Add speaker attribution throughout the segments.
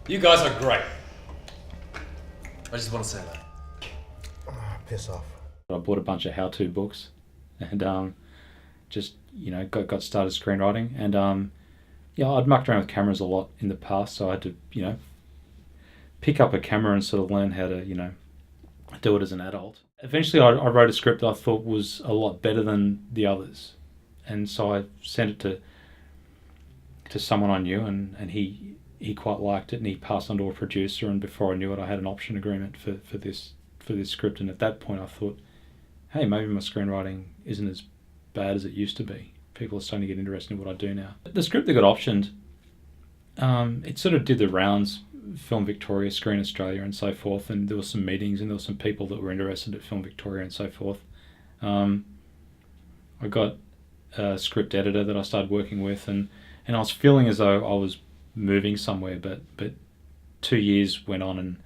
Speaker 1: You guys are great. I just want to say that.
Speaker 2: Piss off.
Speaker 3: I bought a bunch of how-to books and just, got started screenwriting. And I'd mucked around with cameras a lot in the past, so I had to, pick up a camera and sort of learn how to, do it as an adult. Eventually I wrote a script I thought was a lot better than the others. And so I sent it to someone I knew, and he quite liked it, and he passed on to a producer, and before I knew it I had an option agreement for this script. And at that point I thought, hey, maybe my screenwriting isn't as bad as it used to be. People are starting to get interested in what I do now. The script that got optioned, it sort of did the rounds, Film Victoria, Screen Australia and so forth, and there were some meetings and there were some people that were interested at Film Victoria and so forth. I got a script editor that I started working with, and I was feeling as though I was moving somewhere, but 2 years went on and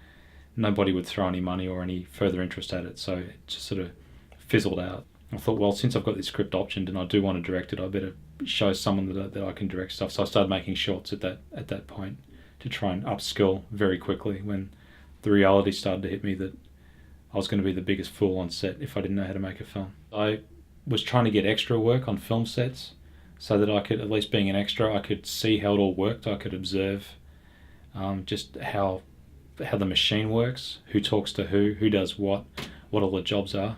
Speaker 3: nobody would throw any money or any further interest at it, so it just sort of fizzled out. I thought, well, since I've got this script optioned and I do want to direct it, I better show someone that I can direct stuff. So I started making shorts at that point to try and upskill very quickly when the reality started to hit me that I was going to be the biggest fool on set if I didn't know how to make a film. I was trying to get extra work on film sets so that I could, at least being an extra, I could see how it all worked. I could observe just how the machine works, who talks to who does what all the jobs are,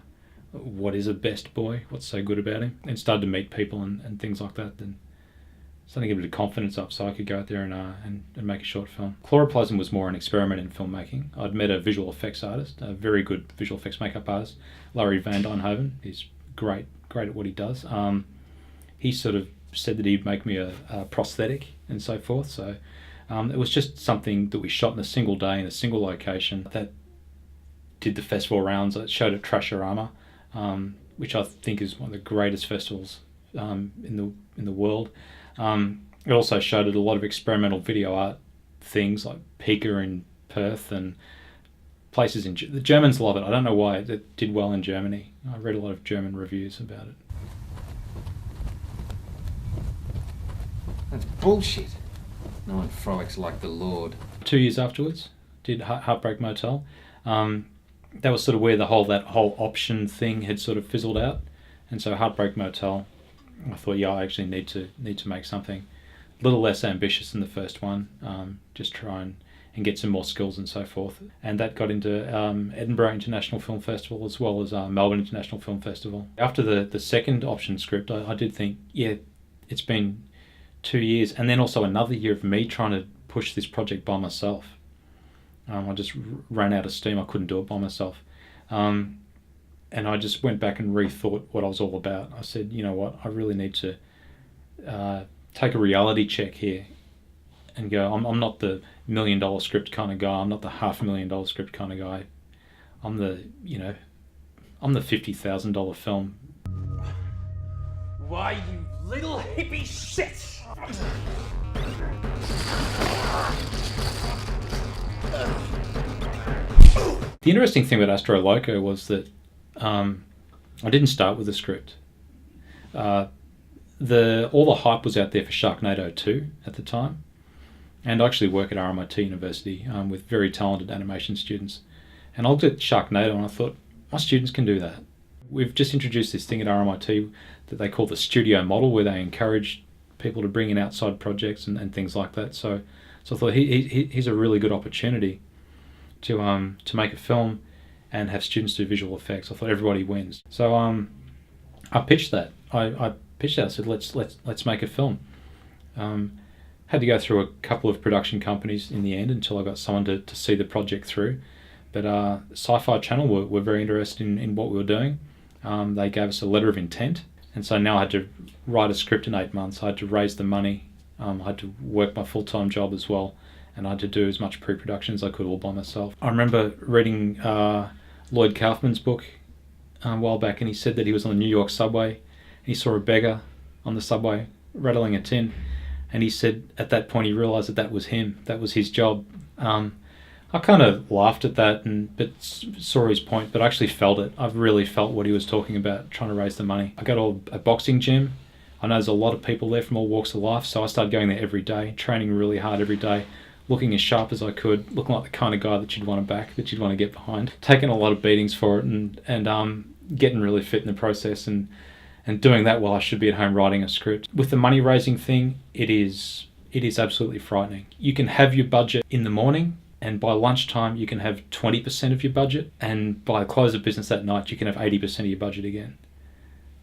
Speaker 3: what is a best boy, what's so good about him, and started to meet people and things like that. Then started to get a bit of confidence up so I could go out there and make a short film. Chloroplasm was more an experiment in filmmaking. I'd met a visual effects artist, a very good visual effects makeup artist, Larry Van Dijnhoven. He's great at what he does. He sort of said that he'd make me a prosthetic and so forth. So it was just something that we shot in a single day in a single location that did the festival rounds. It showed at Trasharama, which I think is one of the greatest festivals in the world. It also showed at a lot of experimental video art things like Pika in Perth and places in... The Germans love it. I don't know why. It did well in Germany. I read a lot of German reviews about it.
Speaker 4: That's bullshit. No one frolics like the Lord.
Speaker 3: 2 years afterwards, did Heartbreak Motel. That was sort of where that whole option thing had sort of fizzled out. And so Heartbreak Motel, I thought, yeah, I actually need to make something a little less ambitious than the first one. Just try and get some more skills and so forth. And that got into Edinburgh International Film Festival as well as Melbourne International Film Festival. After the second option script, I did think, yeah, it's been 2 years, and then also another year of me trying to push this project by myself. I just ran out of steam. I couldn't do it by myself. And I just went back and rethought what I was all about. I said, you know what, I really need to take a reality check here and go, I'm not the $1 million script kind of guy. I'm not the $500,000 script kind of guy. I'm the $50,000 film.
Speaker 1: Why, you little hippie shit!
Speaker 3: The interesting thing about Astro Loco was that I didn't start with a script. All the hype was out there for Sharknado 2 at the time, and I actually work at RMIT University with very talented animation students. And I looked at Sharknado and I thought, my students can do that. We've just introduced this thing at RMIT that they call the studio model, where they encourage people to bring in outside projects and things like that. So I thought he's a really good opportunity to make a film and have students do visual effects. I thought everybody wins. So I pitched that. I pitched that. I said, let's make a film. Had to go through a couple of production companies in the end until I got someone to see the project through. But Sci-Fi Channel were very interested in what we were doing. They gave us a letter of intent. And so now I had to write a script in 8 months. I had to raise the money. I had to work my full-time job as well. And I had to do as much pre-production as I could all by myself. I remember reading Lloyd Kaufman's book a while back, and he said that he was on the New York subway and he saw a beggar on the subway rattling a tin. And he said at that point he realised that was him. That was his job. I kind of laughed at that but saw his point, but I actually felt it. I've really felt what he was talking about, trying to raise the money. I go to a boxing gym. I know there's a lot of people there from all walks of life, so I started going there every day, training really hard every day, looking as sharp as I could, looking like the kind of guy that you'd want to back, that you'd want to get behind. Taking a lot of beatings for it, and getting really fit in the process, and doing that while I should be at home writing a script. With the money raising thing, it is absolutely frightening. You can have your budget in the morning, and by lunchtime you can have 20% of your budget, and by close of business that night you can have 80% of your budget again.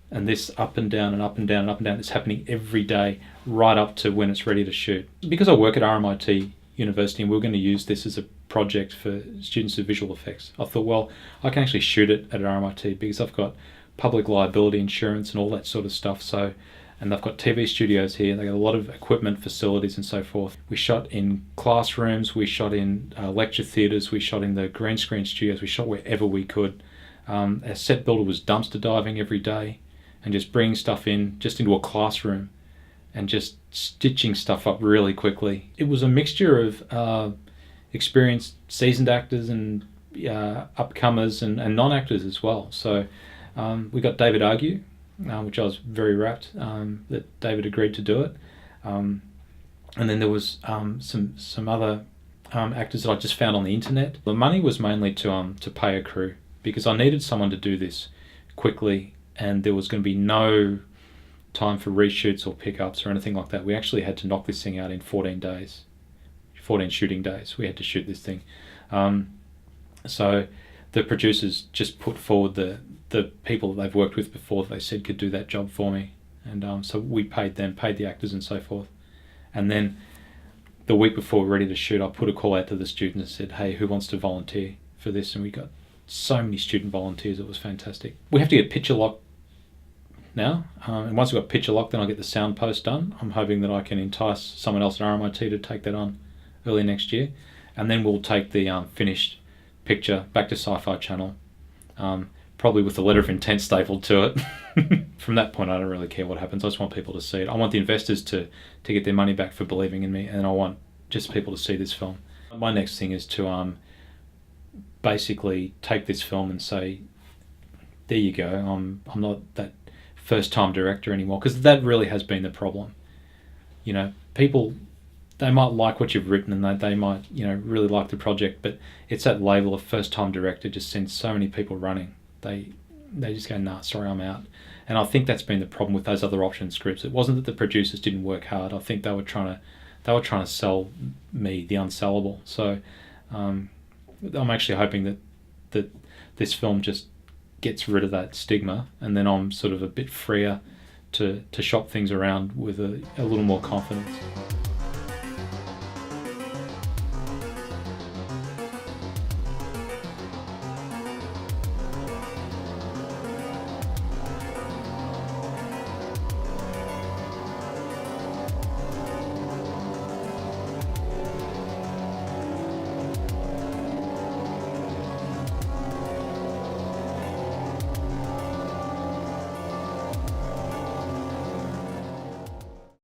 Speaker 3: And this up and down and up and down and up and down is happening every day right up to when it's ready to shoot. Because I work at RMIT University and we're going to use this as a project for students of visual effects, I thought, well, I can actually shoot it at RMIT because I've got public liability insurance and all that sort of stuff. So, and they've got TV studios here, they've got a lot of equipment, facilities and so forth. We shot in classrooms, we shot in lecture theatres, we shot in the green screen studios, we shot wherever we could. Our set builder was dumpster diving every day and just bringing stuff in just into a classroom and just stitching stuff up really quickly. It was a mixture of experienced seasoned actors and upcomers and non-actors as well. So we got David Argue, which I was very rapt that David agreed to do it. And then there was some other actors that I just found on the internet. The money was mainly to pay a crew because I needed someone to do this quickly, and there was going to be no time for reshoots or pickups or anything like that. We actually had to knock this thing out in 14 days. 14 shooting days we had to shoot this thing. So the producers just put forward the people that they've worked with before that they said could do that job for me. And so we paid them, paid the actors and so forth. And then the week before we were ready to shoot, I put a call out to the students and said, hey, who wants to volunteer for this? And we got so many student volunteers, it was fantastic. We have to get picture lock now, and once we've got picture lock, then I'll get the sound post done. I'm hoping that I can entice someone else at RMIT to take that on early next year, and then we'll take the finished picture back to Sci-Fi Channel, probably with the letter of intent stapled to it. From that point, I don't really care what happens. I just want people to see it. I want the investors to get their money back for believing in me, and I want just people to see this film. My next thing is to basically take this film and say, there you go, I'm not that first-time director anymore, because that really has been the problem. You know, people, they might like what you've written and they might, you know, really like the project, but it's that label of first-time director just sends so many people running. They just go, nah, sorry, I'm out. And I think that's been the problem with those other option scripts. It wasn't that the producers didn't work hard. I think they were trying to sell me the unsellable. So I'm actually hoping that this film just gets rid of that stigma, and then I'm sort of a bit freer to shop things around with a little more confidence.